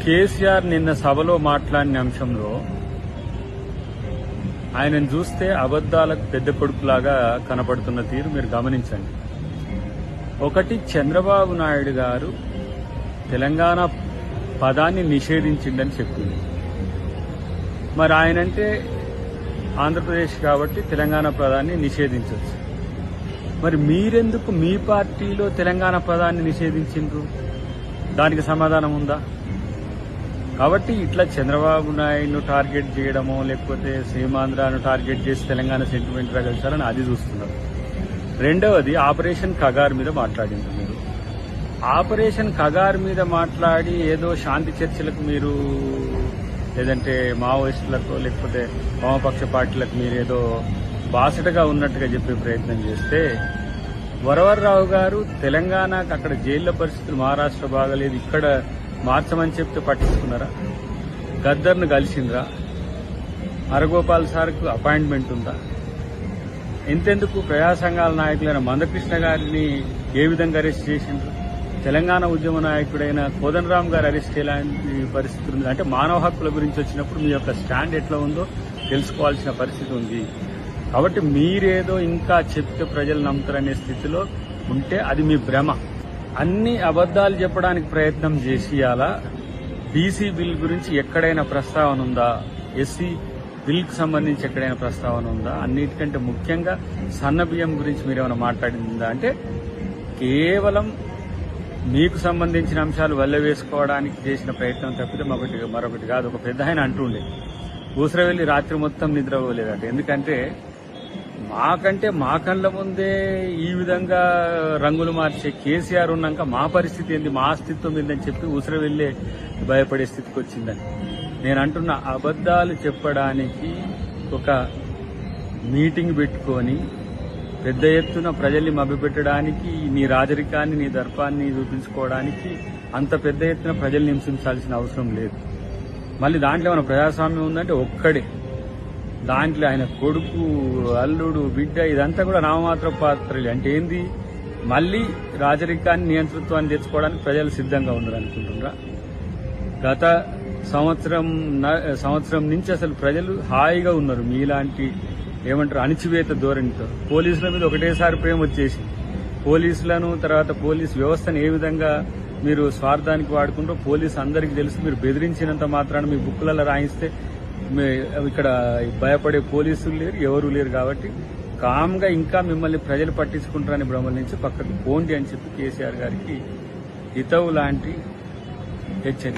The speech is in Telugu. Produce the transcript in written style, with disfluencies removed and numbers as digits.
కేసీఆర్ నిన్న సభలో మాట్లాడిన అంశంలో ఆయనను చూస్తే అబద్దాలకు పెద్ద కొడుకులాగా కనపడుతున్న తీరు మీరు గమనించండి. ఒకటి, చంద్రబాబు నాయుడు గారు తెలంగాణ పదాన్ని నిషేధించిండని చెప్పింది. మరి ఆయనంటే ఆంధ్రప్రదేశ్ కాబట్టి తెలంగాణ పదాన్ని నిషేధించవచ్చు. మరి మీరెందుకు మీ పార్టీలో తెలంగాణ పదాన్ని నిషేధించిండ్రు? దానికి సమాధానం ఉందా? కాబట్టి ఇట్లా చంద్రబాబు నాయుడును టార్గెట్ చేయడమో లేకపోతే సీమాంధ్రాను టార్గెట్ చేసి తెలంగాణ సెంటిమెంట్ రగల్చాలని అది చూస్తున్నారు. రెండవది, ఆపరేషన్ కగార్ మీద మాట్లాడింది. మీరు ఆపరేషన్ కగార్ మీద మాట్లాడి ఏదో శాంతి చర్చలకు మీరు లేదంటే మావోయిస్టులకు లేకపోతే వామపక్ష పార్టీలకు మీరేదో బాసటగా ఉన్నట్టుగా చెప్పే ప్రయత్నం చేస్తే, వరవర్రావు గారు తెలంగాణకు అక్కడ జైళ్ల పరిస్థితులు మహారాష్ట్ర బాగలేదు ఇక్కడ మార్చమని చెప్తే పట్టించుకున్నారా? గద్దర్ను కలిసిండ్రా? హరగోపాల్ సార్కు అపాయింట్మెంట్ ఉందా? ఎంతెందుకు ప్రజా సంఘాల నాయకులైన మందకృష్ణ గారిని ఏ విధంగా అరెస్ట్ చేసిండ్రు? తెలంగాణ ఉద్యమ నాయకుడైన కోదండరాం గారు అరెస్ట్ ఎలాంటి పరిస్థితి ఉంది? అంటే మానవ హక్కుల గురించి వచ్చినప్పుడు మీ యొక్క స్టాండ్ ఎట్లా ఉందో తెలుసుకోవాల్సిన పరిస్థితి ఉంది. కాబట్టి మీరేదో ఇంకా చెప్తే ప్రజలు నమ్ముతారనే స్థితిలో ఉంటే అది మీ భ్రమ. అన్ని అబద్దాలు చెప్పడానికి ప్రయత్నం చేసి అలా బీసీ బిల్ గురించి ఎక్కడైనా ప్రస్తావన ఉందా? ఎస్సీ బిల్కి సంబంధించి ఎక్కడైనా ప్రస్తావన ఉందా? అన్నిటికంటే ముఖ్యంగా సన్న బియ్యం గురించి మీరేమైనా మాట్లాడిందా? అంటే కేవలం మీకు సంబంధించిన అంశాలు వల్ల వేసుకోవడానికి చేసిన ప్రయత్నం తప్పితే మరొకటి కాదు. ఒక పెద్ద ఆయన అంటుండే, ఊసరవెల్లి రాత్రి మొత్తం నిద్రపోలేదట. ఎందుకంటే మాకంటే మా కళ్ళ ముందే ఈ విధంగా రంగులు మార్చే కేసీఆర్ ఉన్నాక మా పరిస్థితి ఏంది, మా అస్తిత్వం ఏందని చెప్పి ఊసరవెల్లే భయపడే స్థితికి వచ్చిందని నేను అంటున్నా. అబద్దాలు చెప్పడానికి ఒక మీటింగ్ పెట్టుకొని పెద్ద ఎత్తున ప్రజల్ని మభ్యపెట్టడానికి, నీ రాజరికాన్ని నీ దర్పాన్ని చూపించుకోవడానికి అంత పెద్ద ఎత్తున ప్రజల్ని హింసించాల్సిన అవసరం లేదు. మళ్ళీ దాంట్లో ఏమైనా ప్రజాస్వామ్యం ఉందంటే ఒక్కడే. దాంట్లో ఆయన కొడుకు, అల్లుడు, బిడ్డ ఇదంతా కూడా నామమాత్ర పాత్రలే. అంటే ఏంది? మళ్ళీ రాజరికాన్ని నియంతృత్వాన్ని తెచ్చుకోవడానికి ప్రజలు సిద్ధంగా ఉన్నారు అనుకుంటున్నారా? గత సంవత్సరం నుంచి అసలు ప్రజలు హాయిగా ఉన్నారు. మీలాంటి ఏమంటారు అణిచివేత ధోరణితో పోలీసుల మీద ఒకటేసారి ప్రేమ వచ్చేసి పోలీసులను తర్వాత పోలీసు వ్యవస్థను ఏ విధంగా మీరు స్వార్థానికి వాడుకుంటూ పోలీసు అందరికీ తెలుసు. మీరు బెదిరించినంత మాత్రాన మీ బుక్కులలో రాయిస్తే ఇక్కడ భయపడే పోలీసులు లేరు, ఎవరూ లేరు. కాబట్టి కామ్గా ఇంకా మిమ్మల్ని ప్రజలు పట్టించుకుంటారని భ్రమల నుంచి పక్కకు పోండి అని చెప్పి కేసీఆర్ గారికి హితవు లాంటి హెచ్చరిక.